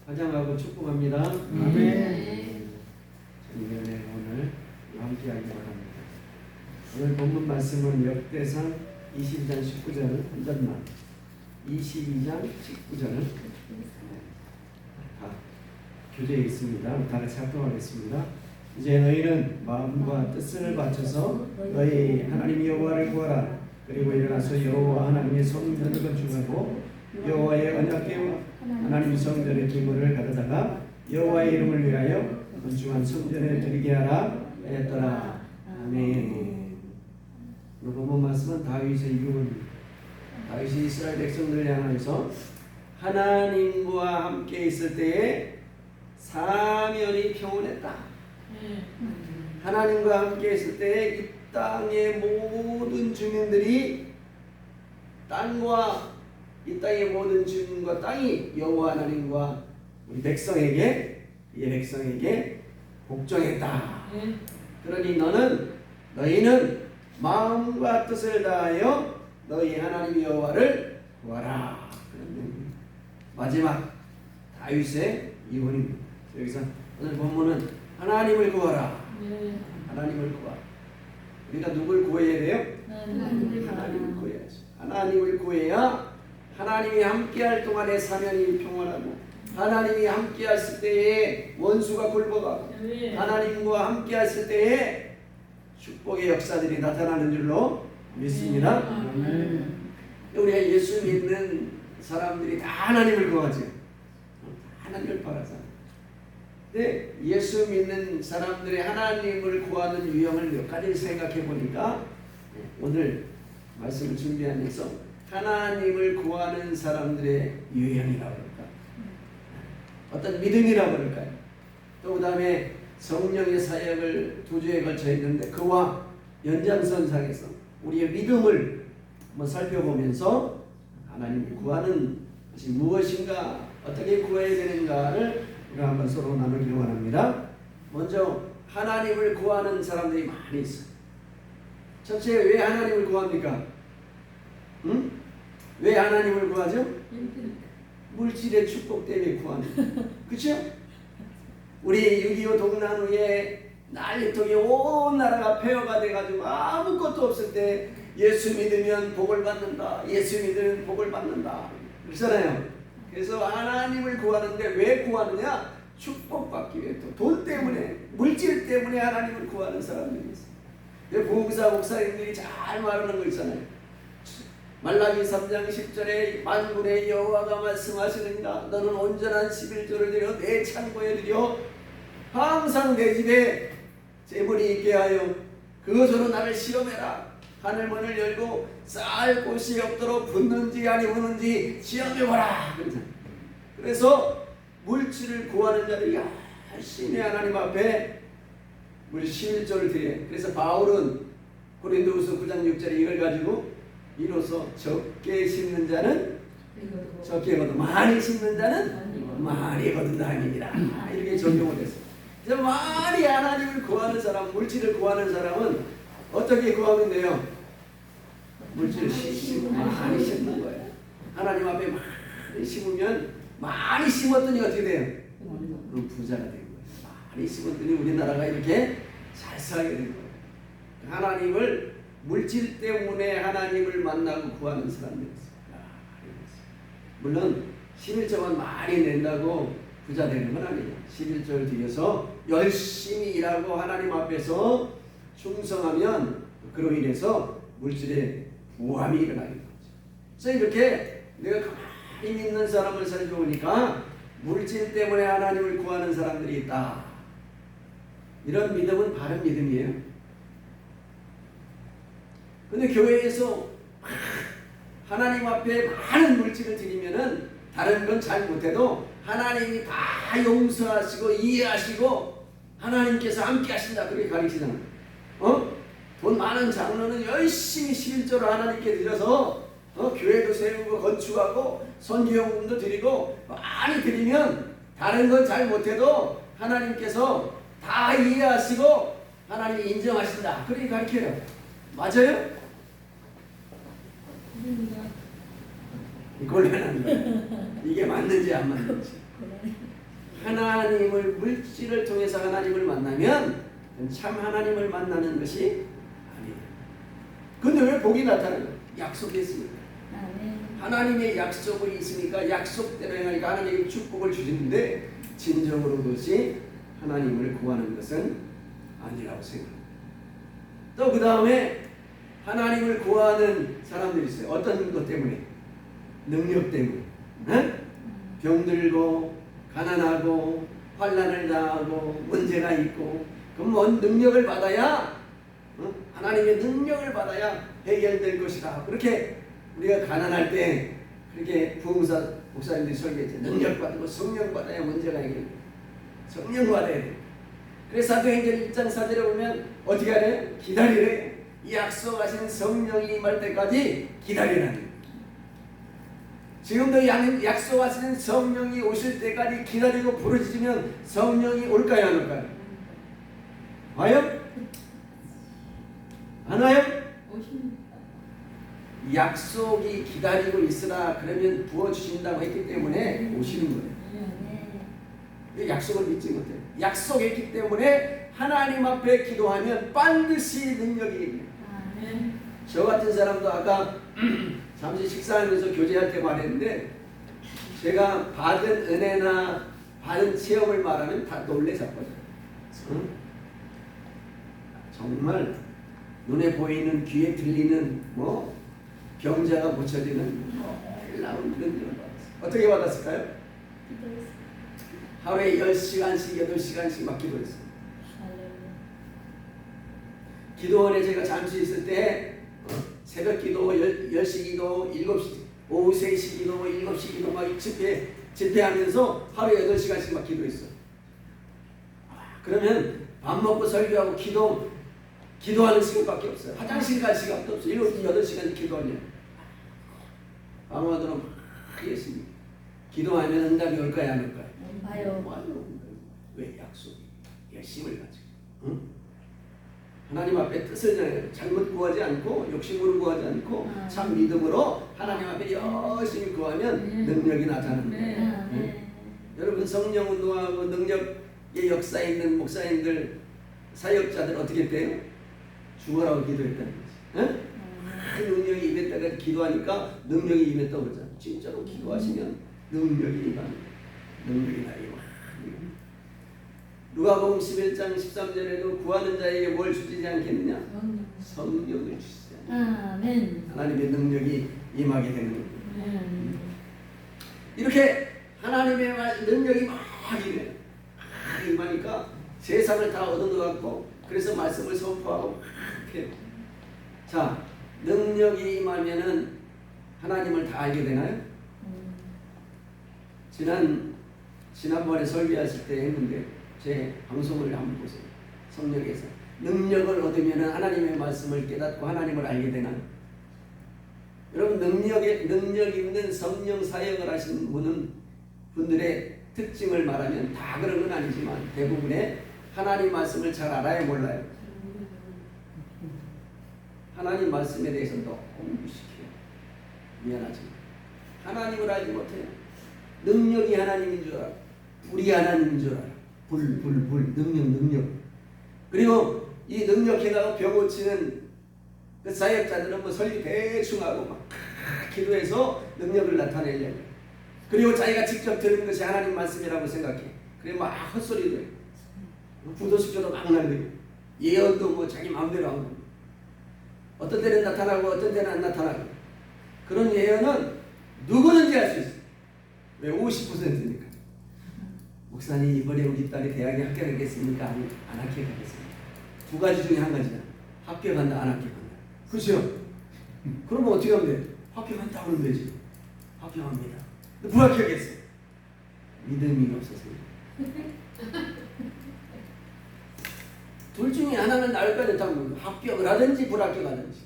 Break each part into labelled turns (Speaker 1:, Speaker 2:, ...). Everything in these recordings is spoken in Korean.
Speaker 1: 화장하고 축복합니다.
Speaker 2: 아멘.
Speaker 1: 주님의 오늘 함께하기 바랍니다. 오늘 본문 말씀은 역대상 22장 19절을 한 절만, 22장 19절은 다 교재에 있습니다. 다 같이 합독하겠습니다. 이제 너희는 마음과 뜻을 바쳐서 너희 하나님 여호와를 구하라. 그리고 일어나서 여호와 하나님의 성전을 건축하고 여호와의 언약궤와 하나님 성전의 기물을 가져다가 여호와의 이름을 위하여 건축한 성전에 드리게 하라 했더라. 아멘. 오늘 본문 말씀은 다윗의 유언. 다윗이 이스라엘 백성들을 향하여서 하나님과 함께 있을 때에 사면이 평온했다. 하나님과 함께 있을 때에 이 땅의 모든 주민들이 땅과 이 땅의 모든 주민과 땅이 여호와 하나님과 우리 백성에게 이 백성에게 복종했다. 그러니 너희는 마음과 뜻을 다하여 너희 하나님 여호와를 구하라. 마지막 다윗의 유언입니다. 여기서 오늘 본문은 하나님을 구하라. 하나님을 구하라. 우리가 누굴 구해야 돼요? 하나님을 구해야죠. 하나님을 구해야 하나님이 함께할 동안에 사면이 평안하고, 하나님이 함께했을 때에 원수가 굴복하고, 하나님과 함께했을 때에 축복의 역사들이 나타나는 줄로 믿습니다. 우리가 예수 믿는 사람들이 다 하나님을 구하죠. 하나님을 바라잖아요. 근데 예수 믿는 사람들의 하나님을 구하는 유형을 몇 가지 생각해 보니까 오늘 말씀을 준비하면서 하나님을 구하는 사람들의 유형이라고 그럴까, 어떤 믿음이라고 그럴까요? 또 그 다음에 성령의 사역을 2주에 걸쳐 했는데 그와 연장선상에서 우리의 믿음을 한번 살펴보면서 하나님을 구하는 것이 무엇인가, 어떻게 구해야 되는가를 우리가 한번 서로 나누기 원합니다. 먼저 하나님을 구하는 사람들이 많이 있어요. 첫째, 왜 하나님을 구합니까? 왜 하나님을 구하죠? 물질의 축복 때문에 구합니다. 그렇죠? 우리 6.25 동란 후에 난리통에 온 나라가 폐허가 돼가지고 아무것도 없을 때 예수 믿으면 복을 받는다, 예수 믿으면 복을 받는다 그러잖아요. 그래서 하나님을 구하는데 왜 구하느냐? 축복받기 위해, 또 돈 때문에, 물질 때문에 하나님을 구하는 사람들이 있어요. 부흥사 목사님들이 잘 말하는 거 있잖아요. 말라기 3장 10절에 만군의 여호와가 말씀하시는가, 너는 온전한 11조를 드려 내 창고에 드려 항상 내 집에 재물이 있게 하여 그것으로 나를 시험해라. 하늘문을 열고 쌀 곳이 없도록 붙는지 아니 붙는지 시험해보라. 그래서 물질을 구하는 자들이 열심히 하나님 앞에 우리 11조를 드려요. 그래서 바울은 고린도후서 9장 6절에 이걸 가지고 이로써 적게 심는 자는 적게 거두, 많이 심는 자는 많이 거둔다 하니라. 이렇게 적용을 했어요. 그래서 많이 하나님을 구하는 사람, 물질을 구하는 사람은 어떻게 구하면 돼요? 물질을 많이 심는 거예요. 하나님 앞에 많이 심으면, 많이 심었더니 어떻게 돼요? 그럼 부자가 된 거예요. 많이 심었더니 우리나라가 이렇게 잘 살게 된 거예요. 하나님을, 물질 때문에 하나님을 만나고 구하는 사람들이 있어요. 물론 11조만 많이 낸다고 부자 되는 건 아니에요. 11조를 들여서 열심히 일하고 하나님 앞에서 충성하면 그로 인해서 물질의 부함이 일어나는 거죠. 그래서 이렇게 내가 가만히 믿는 사람을 살펴보니까 물질 때문에 하나님을 구하는 사람들이 있다. 이런 믿음은 바른 믿음이에요. 근데 교회에서 하나님 앞에 많은 물질을 드리면은 다른 건 잘 못해도 하나님이 다 용서하시고 이해하시고 하나님께서 함께 하신다, 그렇게 가르치잖아요. 돈 많은 장로는 열심히 11조를 하나님께 드려서 교회도 세우고 건축하고 선교용금도 드리고 많이 드리면 다른 건 잘 못해도 하나님께서 다 이해하시고 하나님이 인정하신다, 그렇게 가르쳐요. 맞아요? 곤란한 거예요. 이게 맞는지 안 맞는지. 하나님을 물질을 통해서 하나님을 만나면 참 하나님을 만나는 것이 아니에요. 근데 왜 복이 나타나요? 약속이 있으니까. 하나님의 약속이 있으니까 약속대로 행하니까 하나님이 축복을 주시는데 진정으로 그것이 하나님을 구하는 것은 아니라고 생각합니다. 또 그 다음에 하나님을 구하는 사람들이 있어요. 어떤 것 때문에? 능력 때문에. 병들고 가난하고 환난을 당하고 문제가 있고 그럼 뭔 능력을 받아야 하나님의 능력을 받아야 해결될 것이다. 그렇게 우리가 가난할 때 그렇게 부흥사 목사님들이 설교했죠. 능력 받고 성령 받아야 문제가 해결돼. 성령 받아야 돼. 그래서 사도행전 1장 4절에 보면 어떻게 하래요? 기다리래. 이 약속하신 성령이 임할 때까지 기다리라는. 지금도 약속하시는 성령이 오실 때까지 기다리고 부르짖으면 성령이 올까요, 안 올까요? 와요? 안 와요? 약속이 기다리고 있으라 그러면 부어주신다고 했기 때문에 오시는 거예요. 약속을 믿지 못해요. 약속했기 때문에 하나님 앞에 기도하면 반드시 능력이 있는. 저 같은 사람도 아까 잠시 식사하면서 교제할 때 말했는데 제가 받은 은혜나 받은 체험을 말하면 다 놀래셨거든요. 정말 눈에 보이는 귀에 들리는 뭐 병자가 고쳐지는 놀라운 그런 일을 받았어요. 어떻게 받았을까요? 하루에 10시간씩 8시간씩 막 기도했어요. 기도원에 제가 잠시 있을 때 새벽 기도, 10시 기도, 7시, 오후 3시 기도, 7시 기도 막 집회하면서 하루에 8시간씩 막 기도했어요. 그러면 밥 먹고 설교하고 기도하는 시간밖에 없어요. 화장실 갈 시간도 없어요. 8시간씩 기도하냐. 아무하도록 막 했습니다. 기도하면 응답이 올까요, 안 올까요? 와요. 왜? 약속이 열심을 가지고. 응? 하나님 앞에 뜻을 잘못 구하지 않고 욕심으로 구하지 않고 참 믿음으로 하나님 앞에 열심히 구하면 능력이 나타나는 거예요. 응? 여러분 성령 운동하고 능력의 역사에 있는 목사님들 사역자들 어떻게 돼요? 죽어라고 기도했다는 거지. 응? 그 능력이 임했다가 기도하니까 능력이 임했다고 그러잖아. 진짜로 기도하시면 능력이 임합니다. 능력이 다 임합니다. 누가복음 11장 13절에도 구하는 자에게 뭘 주지 않겠느냐? 성령을 주시지 않느냐. 하나님의 능력이 임하게 되는 겁니다. 이렇게 하나님의 능력이 막 임하니까 세상을 다 얻어놓았고 그래서 말씀을 선포하고 이렇게. 자, 능력이 임하면은 하나님을 다 알게 되나요? 지난번에 설교하실 때 했는데 제 방송을 한번 보세요. 성령에서 능력을 얻으면 하나님의 말씀을 깨닫고 하나님을 알게 되나요? 여러분 능력 있는 성령 사역을 하신 분들의 특징을 말하면 다 그런 건 아니지만 대부분의 하나님 말씀을 잘 알아요, 몰라요? 하나님 말씀에 대해서 너무 무식해요. 미안하지만 하나님을 알지 못해요. 능력이 하나님인 줄 알아. 불이 하나님인 줄 알아. 불 능력. 그리고 이 능력에다가 병 고치는 그 사역자들은 뭐 설교 대충 하고 막 기도해서 능력을 나타내려고. 그리고 자기가 직접 들은 것이 하나님 말씀이라고 생각해. 그리고 막 헛소리도 해. 부도식조도 막 날리고 예언도 뭐 자기 마음대로 하고 어떤 때는 나타나고 어떤 때는 안 나타나고 그런 예언은 누구든지 할 수 있어. 왜? 50%니까. 목사님 이번에 우리 딸이 대학에 합격하겠습니까? 안 합격하겠습니까? 두 가지 중에 한 가지야. 합격한다, 안 합격한다. 그렇죠? 그러면 어떻게 하면 돼? 합격한다 그러면 되지. 합격합니다. 불합격했어. 믿음이 없어서. 둘 중에 하나는 나을 거 좋다고 합격을 하든지 불합격하든지.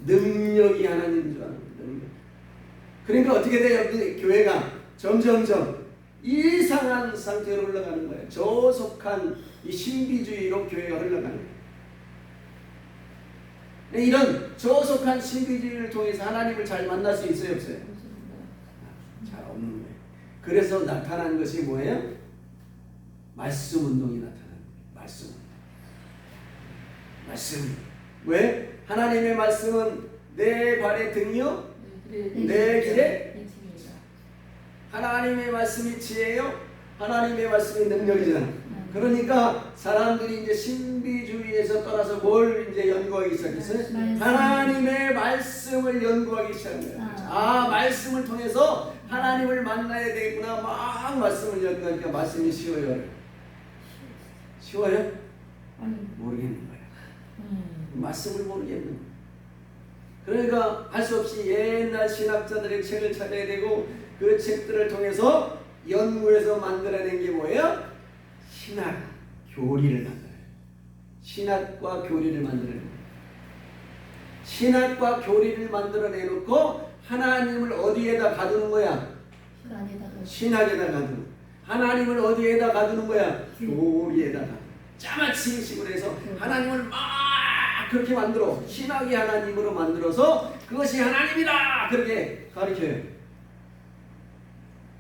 Speaker 1: 능력이 하나님인 줄 아는 능력. 그러니까 어떻게 돼요? 교회가 점점점 이상한 상태로 흘러가는 거예요. 저속한 이 신비주의로 교회가 흘러가는 거예요. 이런 저속한 신비주의를 통해서 하나님을 잘 만날 수 있어요, 없어요? 잘 없는 거예요. 그래서 나타난 것이 뭐예요? 말씀 운동이 나타나는 거예요. 말씀. 말씀. 왜? 하나님의 말씀은 내 발의 등이요, 내 길의 하나님의 말씀이 지혜요, 하나님의 말씀이 능력이잖아. 그러니까 사람들이 이제 신비주의에서 떠나서 뭘 이제 연구하기 시작했어요? 하나님의 말씀을 연구하기 시작한 거예요. 말씀을 통해서 하나님을 만나야 되겠구나. 막 말씀을 연구하니까 말씀이 쉬워요. 쉬워요? 모르겠는 거야. 말씀을 모르겠는 거야. 그러니까 할 수 없이 옛날 신학자들의 책을 찾아야 되고 그 책들을 통해서 연구해서 만들어낸 게 뭐예요? 신학, 교리를 만들어요. 신학과 교리를 만들어내는 거예요. 신학과 교리를 만들어내놓고 하나님을 어디에다 가두는 거야? 신학에다 가두는 거야. 하나님을 어디에다 가두는 거야? 교리에다 가두는 거야. 짜맞추는 식으로 해서 하나님을 막 그렇게 만들어 신학이 하나님으로 만들어서 그것이 하나님이다 그렇게 가르쳐요.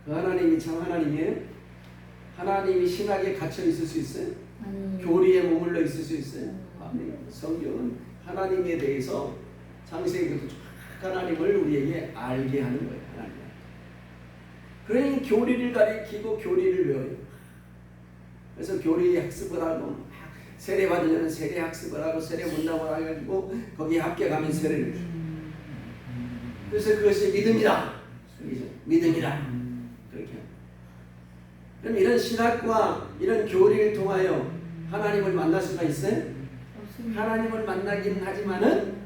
Speaker 1: 그 하나님이 참 하나님이에요? 하나님이 신학에 갇혀 있을 수 있어요? 교리에 머물러 있을 수 있어요? 아멘. 성경은 하나님에 대해서 창세기부터 쭉 하나님을 우리에게 알게 하는 거예요. 하나님. 그러니 교리를 가리키고 교리를 외워요. 그래서 교리 학습을 하고 세례 받으려면 세례 학습을 하고 세례 문답을 해가지고 거기에 합격하면 세례를 줘. 그래서 그것이 믿음이다. 믿음이다. 그렇게. 그럼 이런 신학과 이런 교리를 통하여 하나님을 만날 수가 있어요? 하나님을 만나긴 하지만은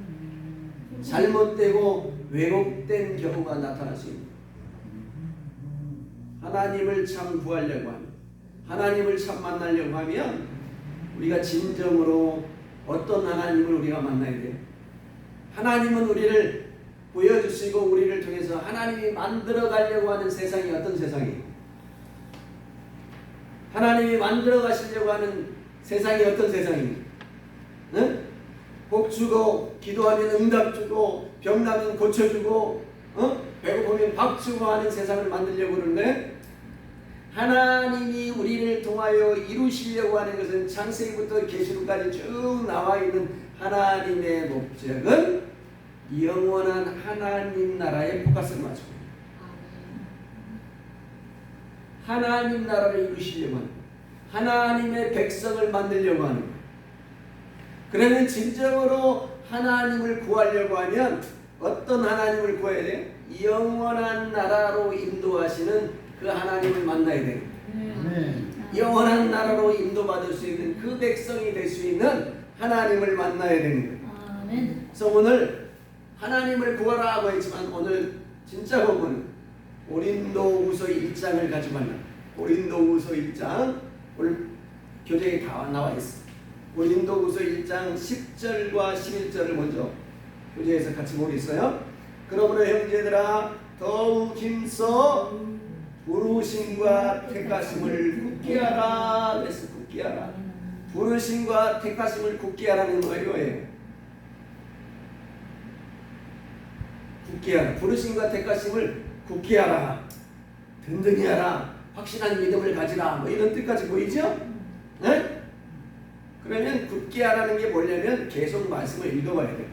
Speaker 1: 잘못되고 왜곡된 경우가 나타날 수 있습니다. 하나님을 참 구하려고 하면, 하나님을 참 만나려고 하면 우리가 진정으로 어떤 하나님을 우리가 만나야 돼요? 하나님은 우리를 보여주시고 우리를 통해서 하나님이 만들어 가려고 하는 세상이 어떤 세상이에요? 하나님이 만들어 가시려고 하는 세상이 어떤 세상이에요? 응? 복 주고 기도하면 응답 주고 병나면 고쳐주고 배고프면 밥 주고 하는 세상을 만들려고 그러는데 하나님이 우리를 통하여 이루시려고 하는 것은 창세기부터 계시록까지 쭉 나와 있는 하나님의 목적은 영원한 하나님 나라에 포커스를 맞추고 하나님 나라를 이루시려고 하는 하나님의 백성을 만들려고 하는 그러면 진정으로 하나님을 구하려고 하면 어떤 하나님을 구해야 돼요? 영원한 나라로 인도하시는 그 하나님을 만나야 돼요. 영원한 나라로 인도받을 수 있는 그 백성이 될 수 있는 하나님을 만나야 되는 거예요. 그래서 오늘 하나님을 구하라고 했지만 오늘 진짜 보면 고린도후서 1장을 가지고 만나. 고린도후서 1장 오늘 교재에 다 나와 있어. 고린도후서 1장 10절과 11절을 먼저 교재에서 같이 보겠어요. 그러므로 형제들아 더욱 힘써 부르심과 택하심을 굳게 하라. 그래서 굳게 하라. 부르심과 택하심을 굳게 하라는 거예요. 굳게 하라. 부르심과 택하심을 굳게 하라. 든든히 하라. 확실한 믿음을 가지라. 뭐 이런 뜻까지 보이죠? 네? 그러면 굳게 하라는 게 뭐냐면 계속 말씀을 읽어봐야 돼요.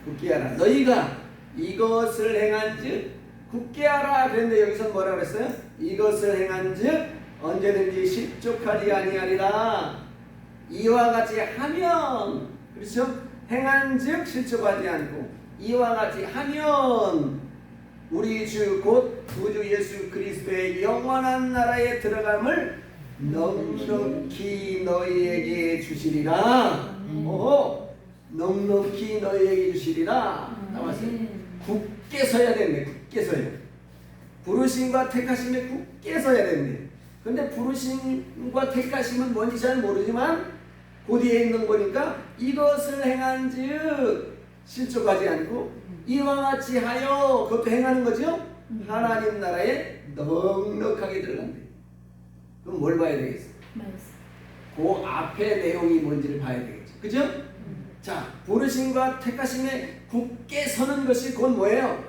Speaker 1: 굳게 하라. 너희가 이것을 행한즉 굳게 하라. 그런데 여기서 뭐라 그랬어요? 이것을 행한즉 언제든지 실족하지 아니하리라. 이와 같이 하면, 그렇죠? 행한즉 실족하지 않고 이와 같이 하면 우리 주 곧 구주 예수 그리스도의 영원한 나라에 들어감을 넉넉히 너희에게 주시리라. 오호, 넉넉히 너희에게 주시리라. 나왔어요. 굳게 서야 되는데, 굳게 서야. 부르심과 택하심에 굳게 서야 되는데. 근데 부르심과 택하심은 뭔지 잘 모르지만 그 뒤에 있는 거니까 이것을 행한즉 실족하지 않고 이와 같이 하여 그것도 행하는 거죠. 하나님 나라에 넉넉하게 들어간대. 그럼 뭘 봐야 되겠어? 그 앞에 내용이 뭔지를 봐야 되겠죠. 그죠? 자, 부르심과 택하심에 굳게 서는 것이 곧 뭐예요?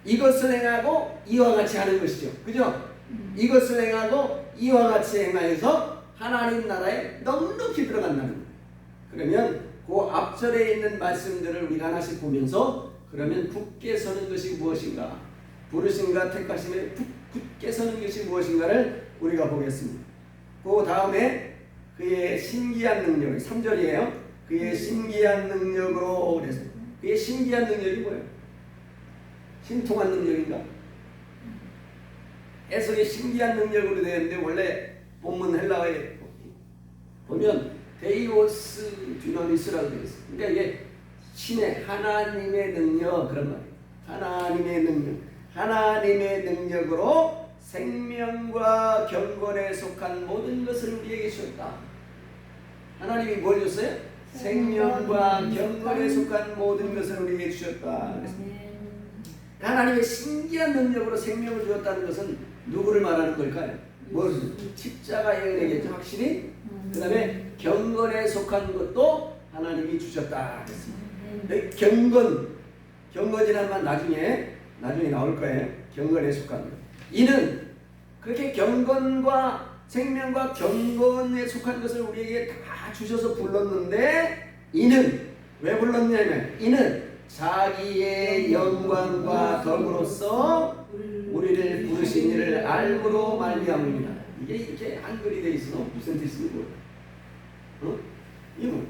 Speaker 1: 이것을 행하고 이와 같이 하는 것이죠. 그죠? 이것을 행하고 이와 같이 행하여서 하나님 나라에 넉넉히 들어간다는 거예요. 그러면 그 앞절에 있는 말씀들을 우리가 하나씩 보면서 그러면 굳게 서는 것이 무엇인가, 부르심과 택하심에 굳게 서는 것이 무엇인가를 우리가 보겠습니다. 그 다음에 그의 신기한 능력, 3절이에요. 그의 신기한 능력으로, 그래서 그의 신기한 능력이 뭐예요? 신통한 능력인가? 해석이 신기한 능력으로 되어 있는데 원래 본문 헬라어에 보면 데이오스 듀나미스라고 되어 있어요. 그러니까 이게 신의 하나님의 능력, 그런 말이에요. 하나님의 능력, 하나님의 능력으로 생명과 경건에 속한 모든 것을 우리에게 주셨다. 하나님이 뭘 줬어요? 생명과 경건에 속한 모든 것을 우리에게 주셨다. 하나님의 신기한 능력으로 생명을 주었다는 것은 누구를 말하는 걸까요? 십자가 예언이겠죠, 확실히. 그 다음에 경건에 속한 것도 하나님이 주셨다. 경건이라는 말 나중에 나올 거예요. 경건에 속한 것. 이는 그렇게 경건과 생명과 경건에 속한 것을 우리에게 다 주셔서 불렀는데, 이는 왜 불렀냐면 이는 자기의 영광과 덕으로서 우리를 부르신 이를 알므로 말미암음이라. 이게 이렇게 한글이 돼 있어. 무슨 뜻이고? 이거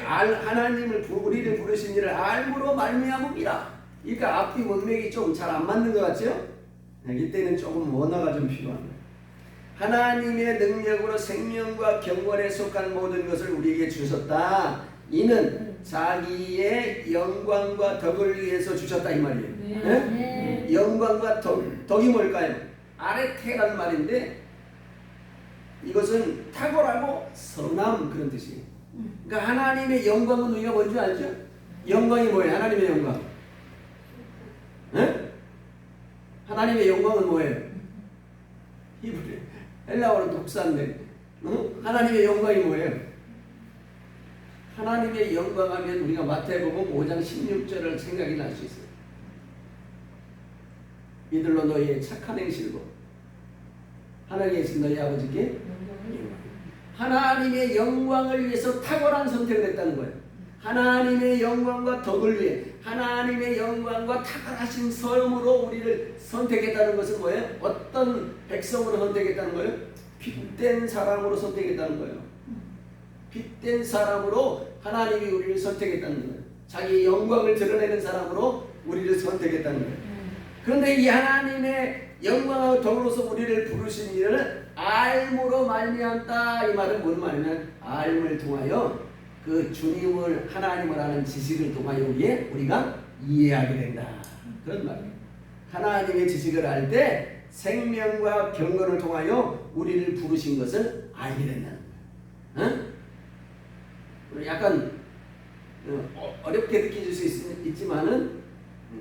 Speaker 1: 하나님을 우리를 부르신 이를 알므로 말미암음이라. 그러니까 앞뒤 원맥이 좀 잘 안 맞는 것 같죠? 이때는 조금 원어가 좀 필요합니다. 하나님의 능력으로 생명과 경건에 속한 모든 것을 우리에게 주셨다. 이는 자기의 영광과 덕을 위해서 주셨다, 이 말이에요. 네? 영광과 덕이 뭘까요? 아레테라는 말인데 이것은 탁월하고 선함, 그런 뜻이에요. 그러니까 하나님의 영광은 우리가 뭔지 알죠? 영광이 뭐예요? 하나님의 영광. 네? 하나님의 영광은 뭐예요? 히브리 헬라어로 독사인데 하나님의 영광이 뭐예요? 하나님의 영광하면 우리가 마태복음 5장 16절을 생각이 날 수 있어요. 이들로 너희의 착한 행실고 하나님에 계신 너희 아버지께 하나님의 영광을 위해서 탁월한 선택을 했다는 거예요. 하나님의 영광과 덕을 위해 하나님의 영광과 탁월하신 삶으로 우리를 선택했다는 것은 뭐예요? 어떤 백성으로 선택했다는 거예요? 핏된 사람으로 선택했다는 거예요. 핏된 사람으로 하나님이 우리를 선택했다는 거예요. 자기의 영광을 드러내는 사람으로 우리를 선택했다는 거예요. 그런데 이 하나님의 영광과 덕으로서 우리를 부르신 이를 알므로 말미암다. 이 말은 뭔 말이냐면 알을 통하여 그 주님을, 하나님을 아는 지식을 통하여 우리가 이해하게 된다, 그런 말이에요. 하나님의 지식을 알 때 생명과 경건을 통하여 우리를 부르신 것을 알게 된다는 거예요. 약간 어렵게 느껴질 수 있지만은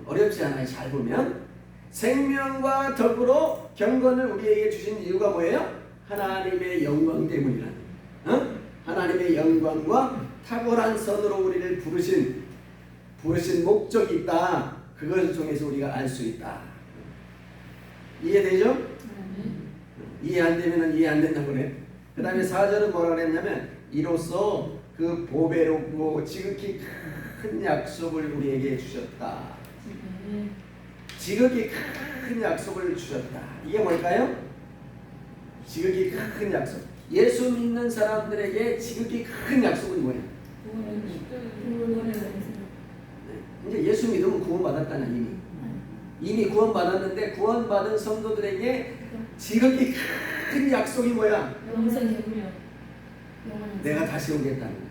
Speaker 1: 어렵지 않아요. 잘 보면 생명과 덕으로 경건을 우리에게 주신 이유가 뭐예요? 하나님의 영광 때문이라는 거예요. 하나님의 영광과 탁월한 선으로 우리를 부르신 목적이 있다. 그것을 통해서 우리가 알 수 있다. 이해되죠? 이해 안 되면 이해 안 된다고 그래. 그 다음에 4절은 뭐라 그랬냐면 이로써 그 보배롭고 지극히 큰 약속을 우리에게 주셨다. 지극히 큰 약속을 주셨다. 이게 뭘까요? 지극히 큰 약속. 예수 믿는 사람들에게 지극히 큰 약속은 뭐예요? 이제 예수 믿으면 구원받았다는 이미 구원받았는데 구원받은 성도들에게 지극히 큰 약속이 뭐야? 내가 다시 오겠다는 거지.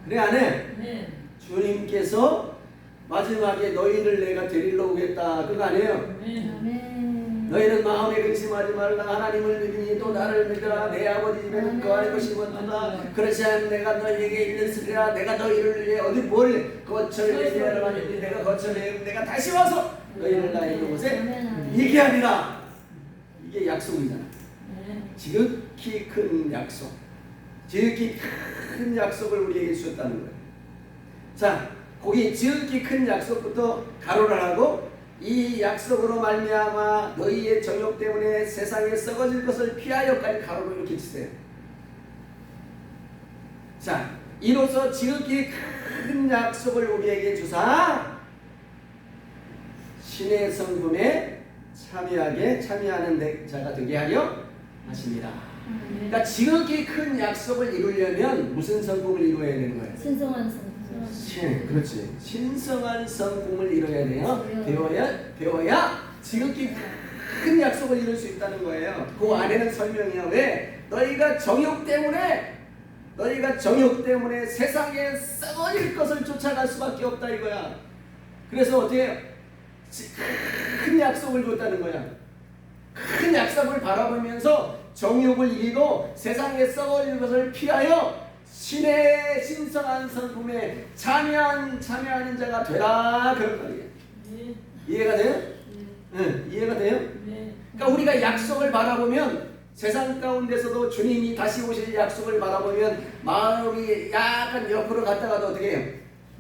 Speaker 1: 그래 안 해? 네. 주님께서 마지막에 너희를 내가 데리러 오겠다, 그거 아니에요? 네. 너희는 마음에 근심하지 말라. 하나님을 믿으니 또 나를 믿으라. 내 아버지 집에는 거하는 것이 뭐다. 그렇지 않으면 내가 너희에게 일렀으리라. 내가 너희를 위해 어디 뭘 거처를 예비하러 가는데 내가 거처를 내가 다시 와서 너희를 나의 곳에 이게 아니라 이게 약속이잖아. 지극히 큰 약속, 지극히 큰 약속을 우리에게 주셨다는 거예요. 자, 거기 지극히 큰 약속부터 가로를 하고 이 약속으로 말미암아 너희의 정욕 때문에 세상에 썩어질 것을 피하여까지 가로로 이렇게 치세요. 자, 이로써 지극히 큰 약속을 우리에게 주사 신의 성품에 참여하는 자가 되게 하려 하십니다. 그러니까 지극히 큰 약속을 이루려면 무슨 성품을 이루어야 되는 거예요?
Speaker 2: 신성한 성품.
Speaker 1: 그렇지. 신성한 성품을 이루어야 돼요. 배워야 지극히 큰 약속을 이룰 수 있다는 거예요. 그 안에는 설명이야. 왜? 너희가 정욕 때문에 세상에 썩어질 것을 쫓아갈 수밖에 없다 이거야. 그래서 어떻게 큰 약속을 줬다는 거야. 큰 약속을 바라보면서 정욕을 이기고 세상에 썩어질 것을 피하여 신의 신성한 성품에 참여하는 자가 되라 그런 말이에요.
Speaker 2: 네.
Speaker 1: 이해가 돼요?
Speaker 2: 네.
Speaker 1: 이해가 돼요?
Speaker 2: 네.
Speaker 1: 그러니까 우리가 약속을 바라보면 세상 가운데서도 주님이 다시 오실 약속을 바라보면 마음이 약간 옆으로 갔다가도 어떻게 해요?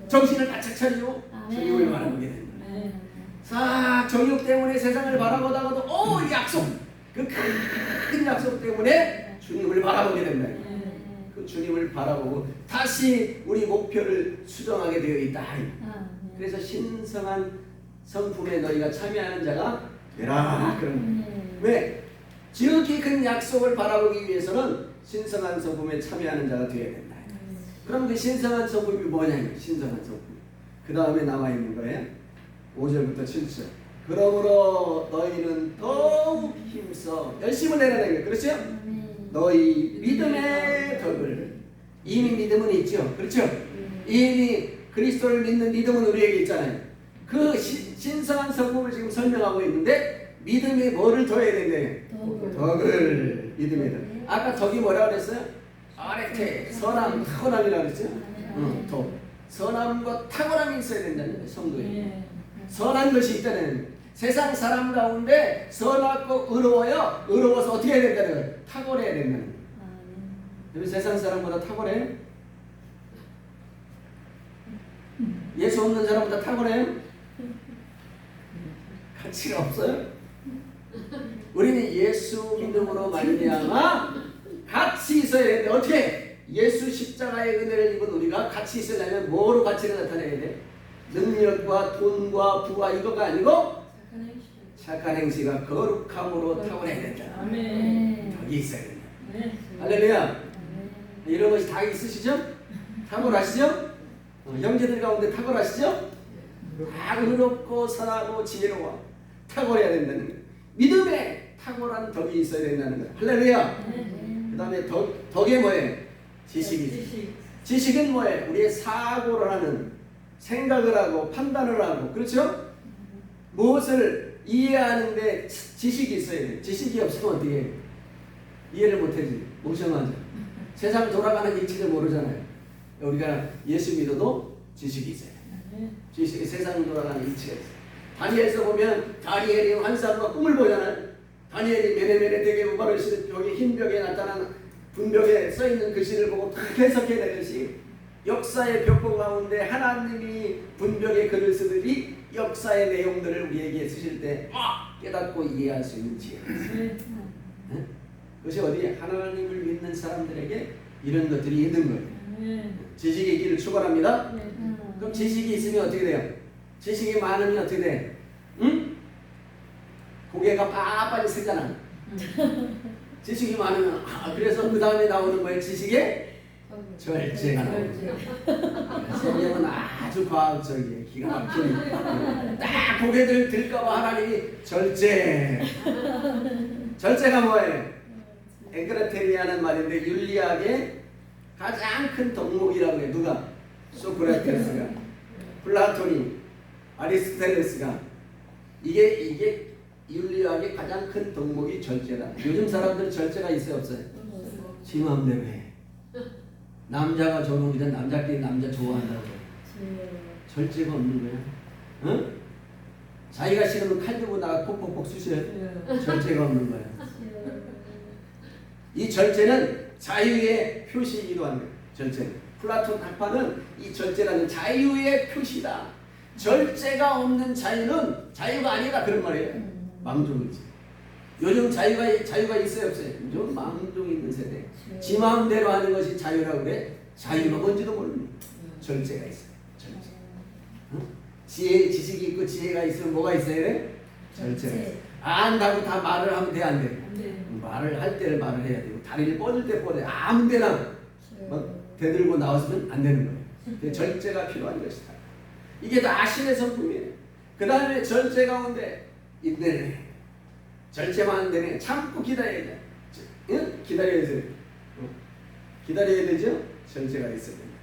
Speaker 1: 정신을 바짝 차리고 주님을 바라보게 됩니다.
Speaker 2: 네.
Speaker 1: 싹 정욕 때문에 세상을 바라보다가도 약속! 그 큰 약속 때문에 주님을 바라보게 된다. 그 주님을 바라보고 다시 우리 목표를 수정하게 되어 있다. 그래서 신성한 성품에 너희가 참여하는 자가 되라. 그런 왜? 지극히 큰 약속을 바라보기 위해서는 신성한 성품에 참여하는 자가 되어야 된다. 그럼 그 신성한 성품이 뭐냐면 신성한 성품. 그 다음에 나와 있는 거예요. 5절부터 7절. 그러므로 너희는 더욱 힘써 열심을 내라 거예요. 그렇죠? 너희 믿음의 덕을 이미 믿음은 있죠. 그렇죠? 이미 그리스도를 믿는 믿음은 우리에게 있잖아요. 그 신성한 성품을 지금 설명하고 있는데 믿음이 뭐를 더해야 된대요? 덕을. 믿음의 덕. 아까 덕이 뭐라고 그랬어요? 아레테 선함 탁월함이라고 그랬죠? 덕. 선함과 탁월함이 있어야 된다는 거예요. 성도에. 선한 것이 있다는 세상 사람 가운데 선하고 의로워요. 의로워서 어떻게 해야 된다는 거예요? 탁월해야 된다는 거예요. 세상 사람보다 탁월해요? 예수 없는 사람보다 탁월해요? 가치가 없어요? 우리는 예수 믿음으로 말미암아 같이 있어야 되는데 어떻게? 예수 십자가의 은혜를 입은 우리가 같이 있으려면 뭐로 가치를 나타내야 돼? 능력과 돈과 부와 이거가 아니고 착한 행실과 거룩함으로 탁월해야 된다. 덕이 있어야 된다. 할렐루야. 이런 것이 다 있으시죠? 탁월하시죠? 형제들 가운데 탁월하시죠? 다 의롭고 선하고 지혜로워 탁월해야 된다는 거예요. 믿음에 탁월한 덕이 있어야 된다는 거예요. 할렐루야. 그 다음에 덕이 뭐예요? 지식이지. 지식은 뭐예요? 우리의 사고를 하는 생각을 하고 판단을 하고 그렇죠? 무엇을 이해하는데 지식이 있어야 돼요. 지식이 없으면 어떻게 해요? 이해를 못하지. 멍청하죠. 세상 돌아가는 이치를 모르잖아요. 우리가 예수 믿어도 지식이 있어요. 지식이 세상 돌아가는 이치가 있어요. 다니엘서 보면 다니엘이 환상과 꿈을 보잖아요. 다니엘이 메네메네 되게 우바를 쓰는 벽에 흰 벽에 나타난 분벽에 써있는 글씨를 보고 딱 해석해내듯이 역사의 벽보 가운데 하나님이 분벽에 글을 쓰듯이 역사의 내용들을 우리에게 쓰실 때 깨닫고 이해할 수 있는 지혜가 있어요. 그것이 어디에? 하나님을 믿는 사람들에게 이런 것들이 있는 거예요. 지식의 길을 추구합니다. 그럼 지식이 있으면 어떻게 돼요? 지식이 많으면 어떻게 돼? 응? 고개가 빨리 쓰잖아. 지식이 많으면 그래서 그 다음에 나오는 거예요. 지식의 절제가 나옵니다. 성경은 아주 과학적이에요. 기가 막히니 딱 고개들 들까봐 하나님이 절제가 뭐예요? 앵크라테리아는 말인데 윤리학의 가장 큰 덕목이라고 해요. 누가? 소크라테스가, 플라톤이, 아리스토텔레스가 이게 윤리학의 가장 큰 덕목이 절제다. 요즘 사람들은 절제가 있어요 없어요? 지 마음대로 해. 남자가 저놈이든 남자끼리 남자 좋아한다고 절제가 없는 거야. 응? 자기가 싫으면 칼 들고 나가 폭폭폭 쑤셔요. 절제가 없는 거야. 이 절제는 자유의 표시이기도 합니다. 절제는 플라톤 학파는 이 절제라는 자유의 표시다. 절제가 없는 자유는 자유가 아니다 그런 말이에요. 망종이지. 요즘 자유가 있어요 없어요? 요즘 망종이 있는 세대. 지 마음대로 하는 것이 자유라고 그래. 자유가 뭔지도 모르는 절제가 있어요. 절제. 지혜, 지식이 있고 지혜가 있으면 뭐가 있어야 돼? 절제가 있어요. 안다고 다 말을 하면 돼, 안 돼? 말을 할 때를 말을 해야 되고 다리를 뻗을 때 뻗어야 아무 데나 막 대들고 나왔으면 안 되는 거예요. 절제가 필요한 것이다. 이게 다 신의 성품이에요. 그 다음에 절제 가운데 인내네. 절제만 안 되네. 참고 기다려야 돼. 응? 기다려야 돼. 기다려야 되죠? 절제가 있어야 됩니다.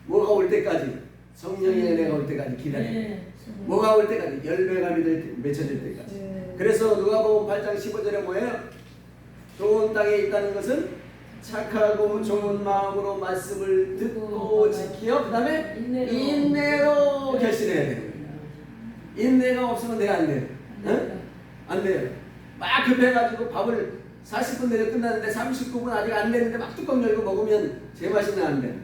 Speaker 1: 뭐가 올 때까지, 성령의 은혜가 올 때까지 기다려야 돼. 뭐가 올 때까지, 열매감이 맺혀질 때까지. 그래서 누가복음 8장 15절에 뭐예요? 좋은 땅에 있다는 것은 착하고 좋은 마음으로 말씀을 듣고 지키어 그 다음에 인내로 결실해야 되는 거예요. 인내가 없으면 돼, 안 돼요? 응? 안 돼요. 막 급해가지고 밥을 40분 내려 끝났는데 39분 아직 안 됐는데 막 뚜껑 열고 먹으면 제맛이나 안 돼.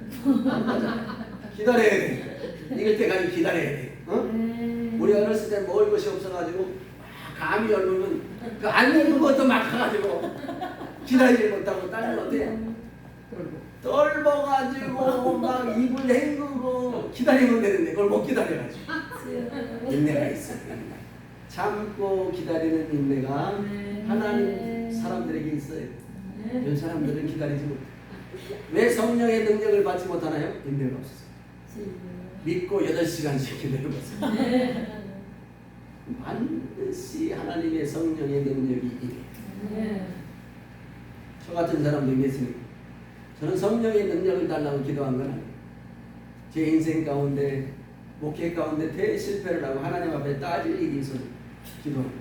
Speaker 1: 기다려야 돼. 익을 때까지 기다려야 돼. 우리 어렸을 때 먹을 것이 없어가지고 감이 열면 그 안 익은 것도 막 가가지고 기다리지 못하고 딸은 어때요? 떨어가지고 막 입을 헹구고 기다리면 되는데 그걸 못 기다려가지고 인내가 있어요. 참고 기다리는 인내가 하나님 사람들에게 있어요. 이 사람들은 기다리지 못해요. 왜 성령의 능력을 받지 못하나요? 인내가 없어서. 믿고 8시간씩 기다리고 있어요. 반드시 하나님의 성령의 능력이 임해요. 저 같은 사람도 있겠습니까? 저는 성령의 능력을 달라고 기도한 건 아니에요. 제 인생 가운데 목회 가운데 대실패를 하고 하나님 앞에 따질 일이 있어서 기도합니다.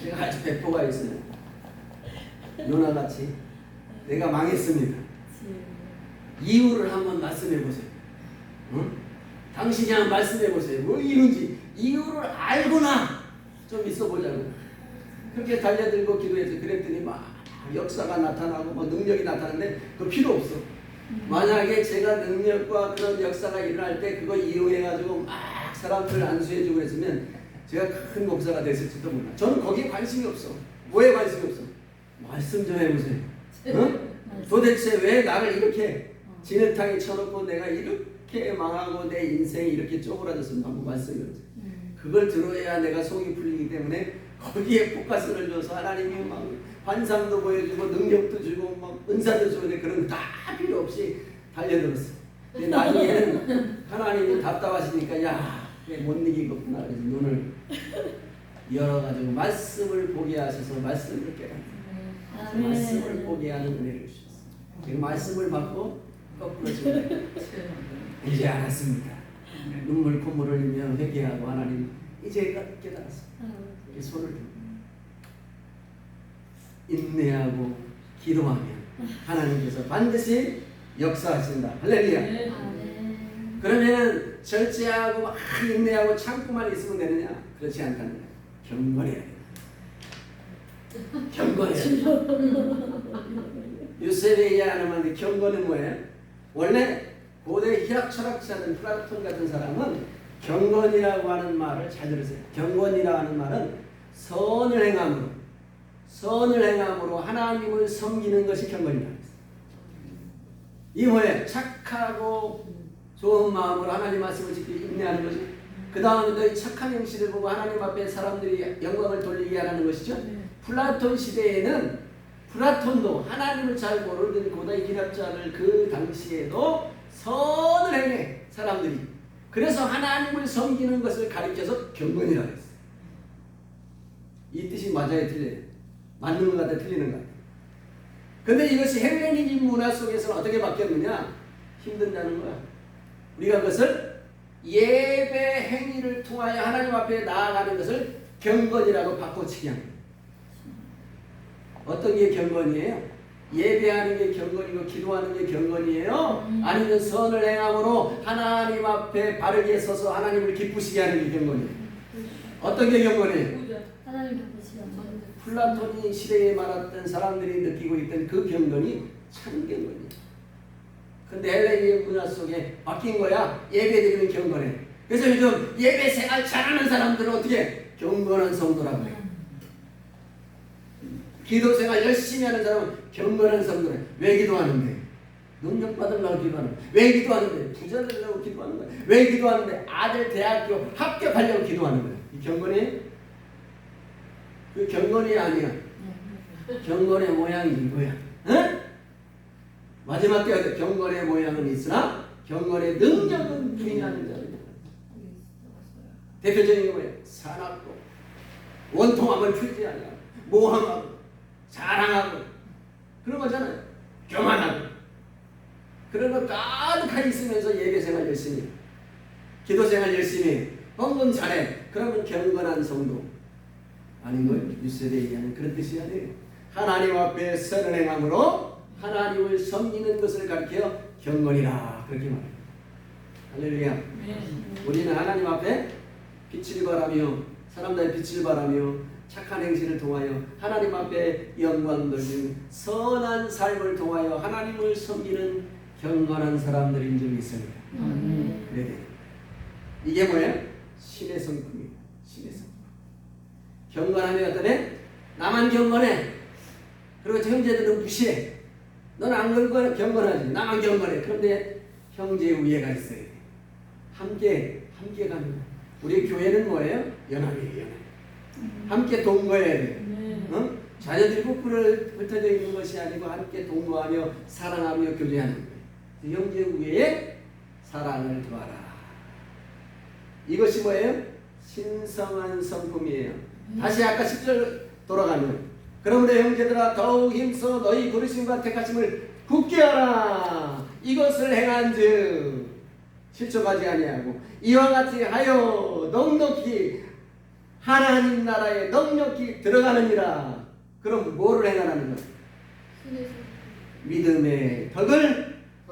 Speaker 1: 제가 아주 배포가 있어요. 요나같이 내가 망했습니다. 이유를 한번 말씀해 보세요. 응? 당신이 한번 말씀해 보세요. 뭐 이런지 이유를 알고나 좀 있어 보자고. 그렇게 달려들고 기도해서 그랬더니 막 역사가 나타나고 뭐 능력이 나타나는데 그거 필요 없어. 만약에 제가 능력과 그런 역사가 일어날 때 그거 이용해가지고 막 사람들을 안수해주고 그랬으면 제가 큰 목사가 됐을지도 몰라. 저는 거기에 관심이 없어. 뭐에 관심이 없어? 말씀 좀 해보세요. 응? 도대체 왜 나를 이렇게 진흙탕에 쳐놓고 내가 이렇게 망하고 내 인생이 이렇게 쪼그라졌으면 한번 말씀해 보세요. 그걸 들어야 내가 속이 풀리기 때문에 거기에 포커스를 줘서 하나님이 막 환상도 보여주고 능력도 주고 막 은사도 주고 그런 거 다 필요 없이 달려들었어. 근데 나중에는 하나님이 답답하시니까 야, 못 이기겠구나. 그래서 눈을 열어가지고 말씀을 보게 하셔서 말씀을 깨닫는 말씀을 보게 하는 은혜를 주셨어요. 말씀을 받고 거꾸로 지금 이제 알았습니다. 눈물 콧물을 흘리며 회개하고 하나님 이제 깨달았습니다. 손을 들고 인내하고 기도하면 하나님께서 반드시 역사하신다. 할렐루야. 그러면 절제하고 막 인내하고 참고만 있으면 되느냐? 그렇지 않다는 거예요. 경건해야 돼요. 경건해야 돼요. 유세베이아는 말인데 경건은 뭐예요? 원래 고대 희학 철학자는 플라톤 같은 사람은 경건이라고 하는 말을 잘 들으세요. 경건이라고 하는 말은 선을 행함으로 하나님을 섬기는 것이 경건이라고 했어요. 이 뭐예요? 착하고 좋은 마음으로 하나님 말씀을 지키고 인내하는 거죠. 그 다음에 너희 착한 행실을 보고 하나님 앞에 사람들이 영광을 돌리게 하라는 것이죠. 플라톤 시대에는 플라톤도 하나님을 잘 모르는 고대 기랍자를 그 당시에도 선을 행해 사람들이. 그래서 하나님을 섬기는 것을 가리켜서 경건이라고 했어요. 이 뜻이 맞아요, 틀려요? 맞는 것 같아, 틀리는 것 같아. 근데 이것이 헬레니즘 문화 속에서는 어떻게 바뀌었느냐? 힘든다는 거야. 우리가 그것을 예배 행위를 통하여 하나님 앞에 나아가는 것을 경건이라고 바꿔치기 합니다. 어떤 게 경건이에요? 예배하는 게 경건이고 기도하는 게 경건이에요? 아니면 선을 행함으로 하나님 앞에 바르게 서서 하나님을 기쁘시게 하는 게 경건이에요? 어떤 게 경건이에요?
Speaker 2: 하나님 기쁘시게 하는
Speaker 1: 플라톤이 시대에 말했던 사람들이 느끼고 있던 그 경건이 참 경건이에요. 근데 헬레니의 문화 속에 바뀐 거야. 예배드리는 경건해. 그래서 요즘 예배 생활 잘하는 사람들은 어떻게 경건한 성도라고 해. 기도 생활 열심히 하는 사람은 경건한 성도래. 왜 기도하는데? 능력 받으려고 기도하는 거야. 왜 기도하는데? 부자 되려고 기도하는 거야. 왜 기도하는데? 아들 대학교 합격하려고 기도하는 거야. 이 경건이? 그 경건이 아니야. 경건의 모양이 이거야. 응? 마지막 때가 경건의 모양은 있으나 경건의 능력은 부인하는 자들. 대표적인 게 뭐야? 사납고 원통함을 풀지 않아. 모함하고 자랑하고 그런 거잖아요. 교만하고 그런 거 가득하게 있으면서 예배생활 열심히 기도생활 열심히 헌금 잘해. 그러면 경건한 성도 아닌 거예요. 1세대 얘기하는 그런 뜻이 아니에요. 하나님 앞에 선을 행함으로 하나님을 섬기는 것을 가리켜 경건이라 그렇게 말해요. 할렐루야. 우리는 하나님 앞에 빛을 발하며 사람들의 빛을 발하며 착한 행실을 통하여 하나님 앞에 영광 돌리는 선한 삶을 통하여 하나님을 섬기는 경건한 사람들인 줄 믿습니다. 그래야 돼요. 이게 뭐예요? 신의 성품입니다. 신의 성품. 경건함이 어떠네? 나만 경건해. 그리고 형제들은 무시해. 넌 안 경건하지. 나만 경건해. 그런데 형제 우애가 있어야 돼. 함께 가는 거야. 우리 교회는 뭐예요? 연합이에요. 연합. 함께 동거해야 돼. 응? 자녀들이 부풀을 흩어져 있는 것이 아니고 함께 동거하며 사랑하며 교제하는 거예요. 형제 우애에 사랑을 더하라. 이것이 뭐예요? 신성한 성품이에요. 다시 아까 10절 돌아가면 그러므로 형제들아 더욱 힘써 너희 부르심과 택하심을 굳게 하라. 이것을 행한즉 실족하지 아니하고 이와 같이 하여 넉넉히 하나님 나라에 넉넉히 들어가느니라. 그럼 뭐를 행하라는 거야? 믿음의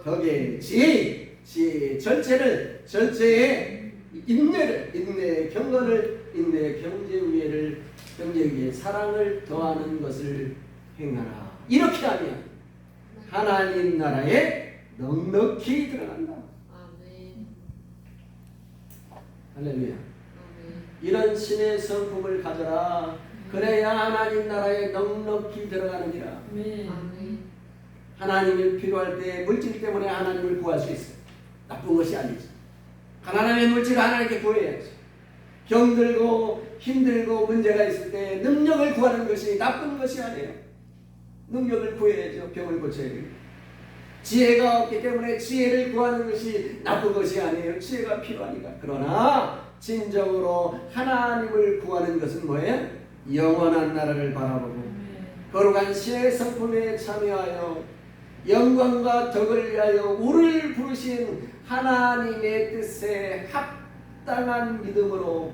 Speaker 1: 덕의 지혜의 절제의 인내의 경건을 인내의 경제위에 사랑을 더하는 것을 행하라. 이렇게 하면 하나님 나라에 넉넉히 들어간다. 할렐루야. 이런 신의 성품을 가져라. 그래야 하나님 나라에 넉넉히 들어가느니라. 하나님이 필요할 때 물질 때문에 하나님을 구할 수 있어요. 나쁜 것이 아니지. 가난함의 물질을 하나님께 구해야지. 병들고 힘들고 문제가 있을 때 능력을 구하는 것이 나쁜 것이 아니에요. 능력을 구해야죠. 병을 고쳐야 돼요. 지혜가 없기 때문에 지혜를 구하는 것이 나쁜 것이 아니에요. 지혜가 필요하니까. 그러나 진정으로 하나님을 구하는 것은 뭐예요? 영원한 나라를 바라보고 거룩한 신의 성품에 참여하여 영광과 덕을 위하여 우리를 부르신 하나님의 뜻에 합당한 믿음으로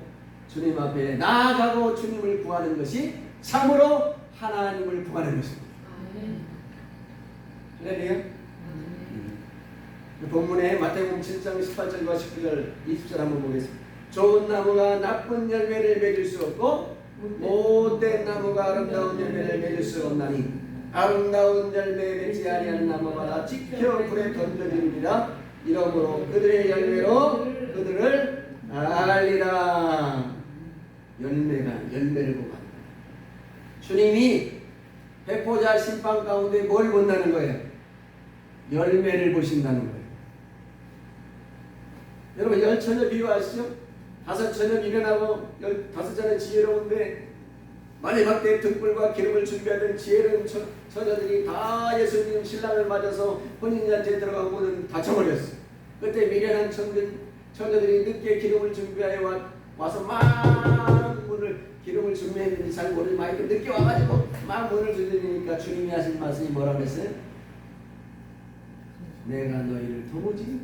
Speaker 1: 주님 앞에 나아가고 주님을 구하는 것이 참으로 하나님을 구하는 것입니다. 할렐루야. 본문에 마태복음 7장 18절과 19절 20절 한번 보겠습니다. 좋은 나무가 나쁜 열매를 맺을 수 없고 못된 나무가 아름다운 열매를 맺을 수 없나니 아름다운 열매 맺지 아니하는 나무마다 지켜 불에 던져지리라. 이러므로 그들의 열매로 그들을 알리라. 열매를 보고 한다. 주님이 백보자 심판 가운데 뭘 본다는 거예요? 열매를 보신다는 거예요. 여러분 10처녀 비유 아시죠? 5처녀 미련하고 15처녀 지혜로운데 마지막 때 등불과 기름을 준비하던 지혜로운 처녀들이 다 예수님 신랑을 맞아서 혼인잔치에 들어가고는 다쳐버렸어요. 그때 미련한 처녀들이 늦게 기름을 준비하여 와서 막 기름을 준비했는지 잘 모르지만 많이 늦게 와가지고 막 문을 두드리니까 주님이 하신 말씀이 뭐라고 했어요? 내가 너희를 도무지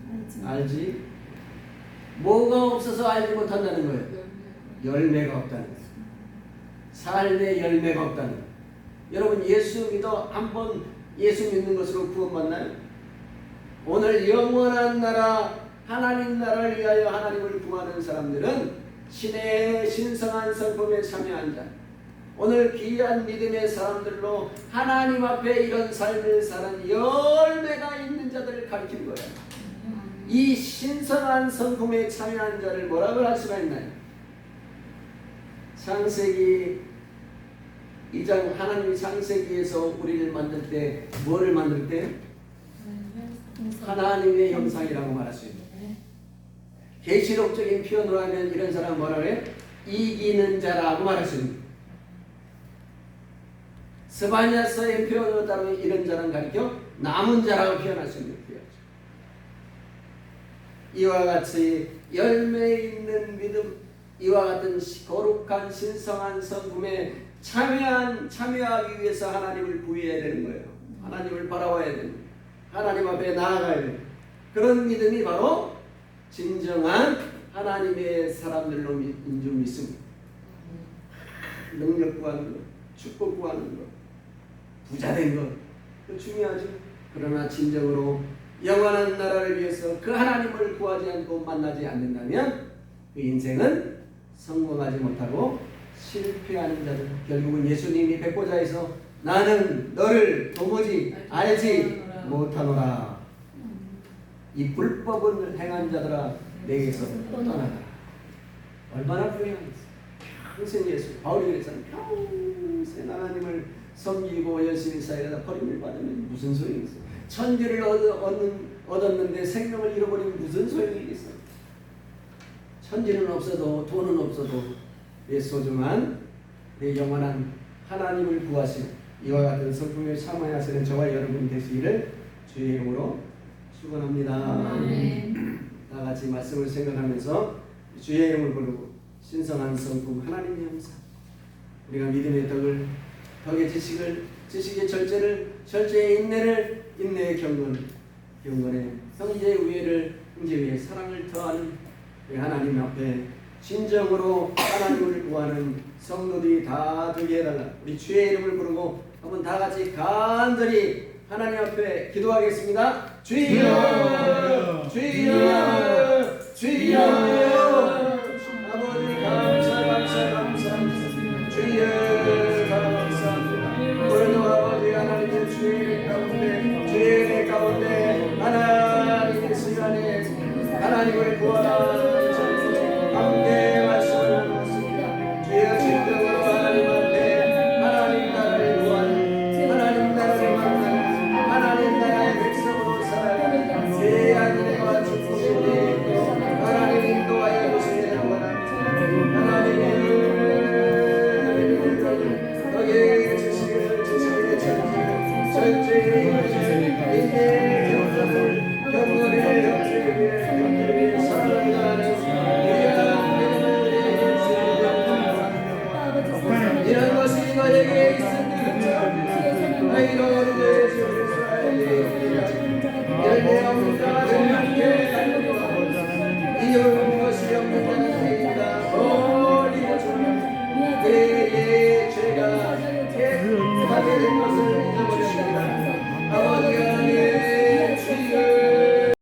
Speaker 1: 알지? 뭐가 없어서 알지 못한다는 거예요? 열매가 없다는 거예요. 삶의 열매가 없다는 거예요. 여러분 예수 믿어 한번 예수 믿는 것으로 구원받나요? 오늘 영원한 나라 하나님 나라를 위하여 하나님을 구하는 사람들은 신의 신성한 성품에 참여한 자, 오늘 귀한 믿음의 사람들로 하나님 앞에 이런 삶을 사는 열매가 있는 자들을 가리키는 거예요. 이 신성한 성품에 참여한 자를 뭐라고 할 수가 있나요? 창세기 2장 하나님이 창세기에서 우리를 만들 때 뭐를 만들 때? 하나님의 형상이라고 말할 수 있는. 계시록적인 표현으로 하면 이런 사람 뭐라 그래? 이기는 자라고 말할 수 있는. 스바냐서의 표현으로 따르면 이런 자는 가리켜 남은 자라고 표현할 수 있는 표현이죠. 이와 같이 열매 있는 믿음, 이와 같은 거룩한 신성한 성품에 참여하기 위해서 하나님을 구해야 되는 거예요. 하나님을 바라봐야 되는 거예요. 하나님 앞에 나아가야 되는 거예요. 그런 믿음이 바로 진정한 하나님의 사람들로 인줄 믿습니다. 능력 구하는 것, 축복 구하는 것, 부자 된 것, 그 중요하죠. 그러나 진정으로 영원한 나라를 위해서 그 하나님을 구하지 않고 만나지 않는다면 그 인생은 성공하지 못하고 실패하는 자들. 결국은 예수님이 백보자에서 나는 너를 도무지 알지 못하노라. 이 불법을 행한 자들아 내게서 떠나라. 얼마나 불행하겠어. 평생 예수 바울이 그랬잖아요. 평생 하나님을 섬기고 열심히 살다가 버림을 받으면 무슨 소용이 있어. 천지를 얻었는데 생명을 잃어버리면 무슨 소용이 있어. 천지는 없어도 돈은 없어도 내 소중한 내 영원한 하나님을 구하시고 이와 같은 성품을 참아야 하시는 저와 여러분이 되시기를 주의 이름으로 축원합니다. 다 같이 말씀을 생각하면서 주의 이름을 부르고 신성한 성품 하나님의 형상, 우리가 믿음의 덕의 지식의 절제의 인내를, 인내의 경건의 형제의 우애를, 형제의 사랑을 더하는 하나님 앞에 진정으로 하나님을 구하는 성도들이 다 되게 해달라. 우리 주의 이름을 부르고 한번 다 같이 간절히 하나님 앞에 기도하겠습니다. 주여, 주여, 주여. 아버지 감사. 주여 감사합니다. 오늘도 아버지 하나님의 주의 가운데 하나님의 시간에 하나님을 구하는 함께 말씀을 나눴습니다. 주여 진정으로 하나님 앞에 하나님 나라를 구하는, 하나님 나라를 만나는, 하나님 나라의 백성으로 살아가는 귀한 은혜와 축복이 우리에게 있고 하나님 인도하여 주시기를 원합니다. 하나님의 너의 지식을 절제의 인내의 경건의 형제의 사랑을 하는 이런 것이 너에게 있으니 너희로 우리의 주 이스라엘이 열매 없는 자를 함께 이런 것이 없는 자는 죄인이다. 멀리 가서 그의 죄가 깨끗하게 된 것을